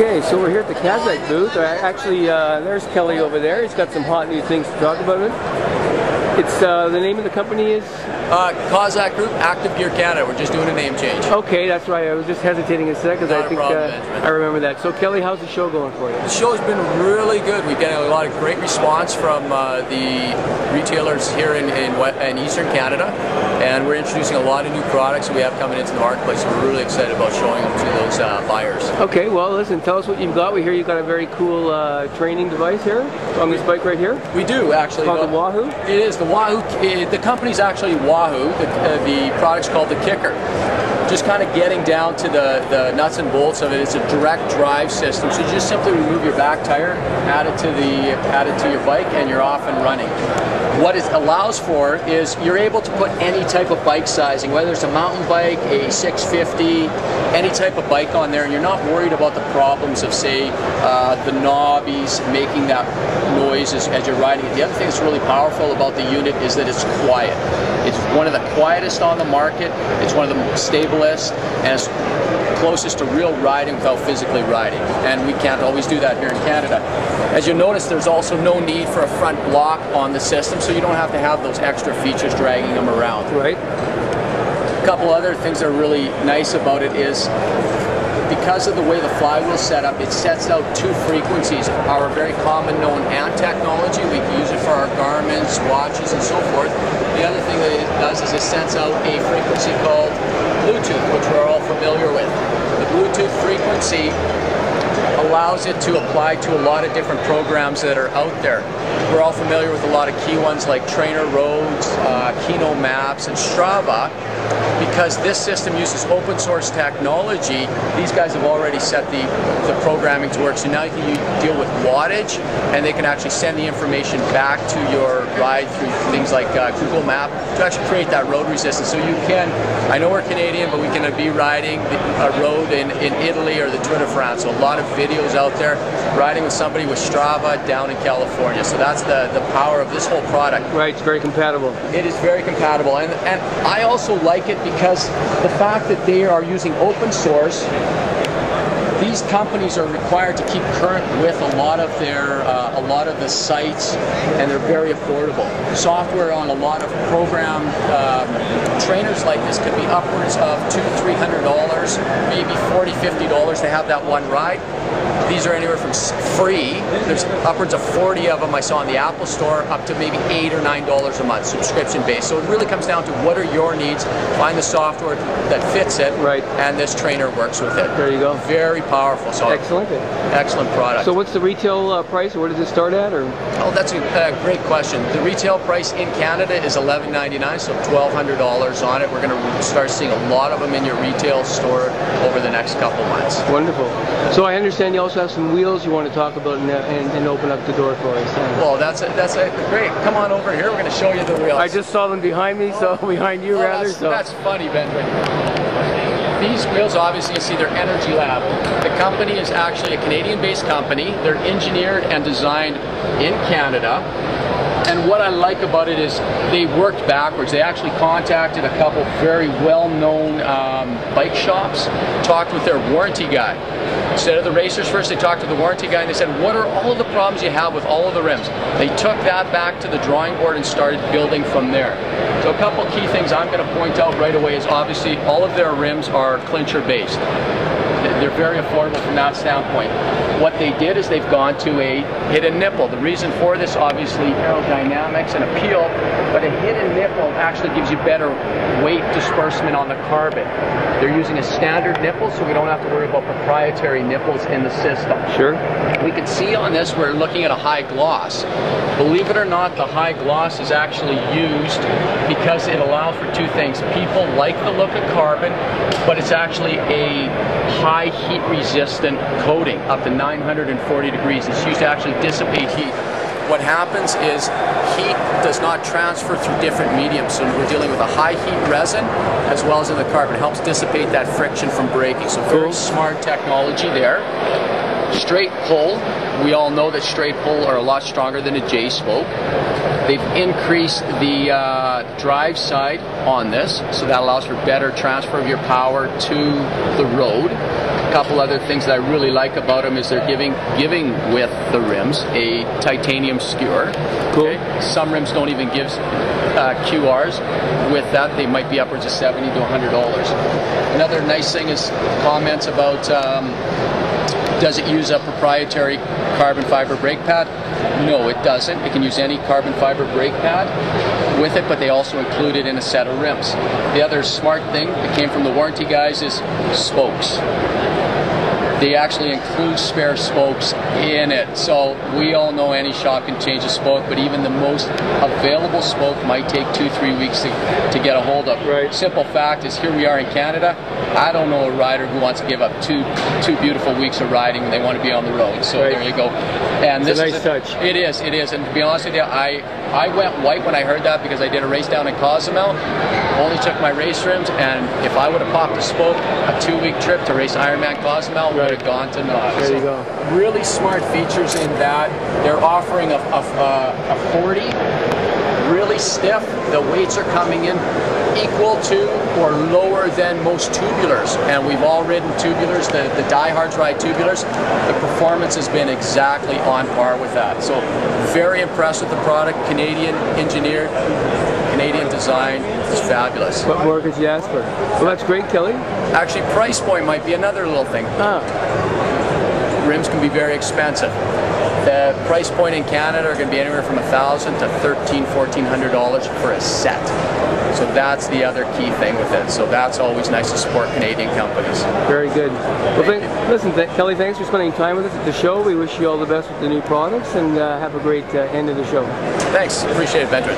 Okay, so we're here at the Kazak booth. Actually, there's Kelly over there. He's got some hot new things to talk about it. It's the name of the company is? Kazak Group, Active Gear Canada. We're just doing a name change. Okay, that's right. I was just hesitating a second because I think I remember that. So Kelly, how's the show going for you? The show's been really good. We've getting a lot of great response from the retailers here in Eastern Canada, and we're introducing a lot of new products that we have coming into the marketplace. So we're really excited about showing them to those buyers. Okay, well listen, tell us what you've got. We hear you've got a very cool training device here on this bike right here. We do actually. It's called the Wahoo? It is the Wahoo. The company's actually Wahoo. The product's called the Kicker. Just kind of getting down to the nuts and bolts of it. It's a direct drive system, so you just simply remove your back tire, add it to your bike, and you're off and running. What it allows for is you're able to put any type of bike sizing, whether it's a mountain bike, a 650, any type of bike on there, and you're not worried about the problems of, say, the knobbies making that noise as you're riding it. The other thing that's really powerful about the unit is that it's quiet. It's one of the quietest on the market, it's one of the most stablest, and it's closest to real riding without physically riding. And we can't always do that here in Canada. As you'll notice, there's also no need for a front block on the system, so you don't have to have those extra features dragging them around. Right. A couple other things that are really nice about it is because of the way the flywheel's set up, it sets out two frequencies. Our very common known ANT technology, we can use it for our garments, watches, and so forth. The other thing that it does is it sends out a frequency called Bluetooth, which we're all familiar with. The Bluetooth frequency allows it to apply to a lot of different programs that are out there. We're all familiar with a lot of key ones like Trainer Roads, Kino Maps, and Strava. Because this system uses open source technology, these guys have already set the programming to work. So now you can deal with wattage, and they can actually send the information back to your ride through things like Google Map to actually create that road resistance. So you can, I know we're Canadian, but we can be riding a road in Italy or the Tour de France. So a lot of videos out there riding with somebody with Strava down in California. So that's the power of this whole product. Right, it's very compatible. It is very compatible, and I also like it because the fact that they are using open source, these companies are required to keep current with a lot of the sites, and they're very affordable. Software on a lot of program trainers like this could be upwards of $200–300, maybe $40–50 to have that one ride. These are anywhere from free. There's upwards of 40 of them I saw in the Apple Store, up to maybe $8 or $9 a month, subscription based. So it really comes down to what are your needs, find the software that fits it, right, and this trainer works with it. There you go. Very powerful. So excellent. Excellent product. So what's the retail price, or where does it start at? Or? Oh, that's a great question. The retail price in Canada is $11.99, so $1,200 on it. We're going to start seeing a lot of them in your retail store over the next couple months. Wonderful. So I understand you also have some wheels you want to talk about and open up the door for us. Well, that's great. Come on over here. We're going to show you the wheels. I just saw them behind me, so behind you rather. That's funny, Benjamin. These wheels, obviously, you see they're Energy Lab. The company is actually a Canadian-based company. They're engineered and designed in Canada. And what I like about it is they worked backwards. They actually contacted a couple very well-known bike shops, talked with their warranty guy. Instead of the racers first, they talked to the warranty guy and they said, what are all of the problems you have with all of the rims? They took that back to the drawing board and started building from there. So a couple key things I'm going to point out right away is obviously all of their rims are clincher based. They're very affordable from that standpoint. What they did is they've gone to a hidden nipple. The reason for this, obviously, aerodynamics and appeal, but a hidden nipple actually gives you better weight disbursement on the carbon. They're using a standard nipple, so we don't have to worry about proprietary nipples in the system. Sure. We can see on this, we're looking at a high gloss. Believe it or not, the high gloss is actually used because it allows for two things. People like the look of carbon, but it's actually a high heat resistant coating, up to 940 degrees. It's used to actually dissipate heat. What happens is heat does not transfer through different mediums, so we're dealing with a high heat resin as well as in the carbon. It helps dissipate that friction from braking, so very smart technology there. Straight pull, we all know that straight pull are a lot stronger than a J-spoke. They've increased the drive side on this, so that allows for better transfer of your power to the road. A couple other things that I really like about them is they're giving with the rims a titanium skewer. Cool. Okay? Some rims don't even give QRs. With that, they might be upwards of $70 to $100. Another nice thing is comments about does it use a proprietary carbon fiber brake pad? No, it doesn't. It can use any carbon fiber brake pad with it, but they also include it in a set of rims. The other smart thing that came from the warranty guys is spokes. They actually include spare spokes in it. So we all know any shop can change a spoke, but even the most available spoke might take 2-3 weeks to get a hold of. Right. Simple fact is, here we are in Canada. I don't know a rider who wants to give up two beautiful weeks of riding when they want to be on the road. So right. There you go. And it's this a nice touch. It is. And to be honest with you, I went white when I heard that because I did a race down in Cozumel. Only took my race rims, and if I would have popped a spoke, a 2-week trip to race Ironman Cozumel would have gone to naught. There you go. Really smart features in that. They're offering a 40, really stiff. The weights are coming in equal to or lower than most tubulars, and we've all ridden tubulars. The diehards ride tubulars. The performance has been exactly on par with that. So very impressed with the product. Canadian engineered, Canadian design. It's fabulous. What more could you ask for? Well, that's great, Kelly. Actually, price point might be another little thing. Rims can be very expensive. The price point in Canada are going to be anywhere from $1,000 to $1,400 for a set. So that's the other key thing with it. So that's always nice to support Canadian companies. Very good. Well, listen, Kelly, thanks for spending time with us at the show. We wish you all the best with the new products, and have a great end of the show. Thanks. Appreciate it, Benjamin.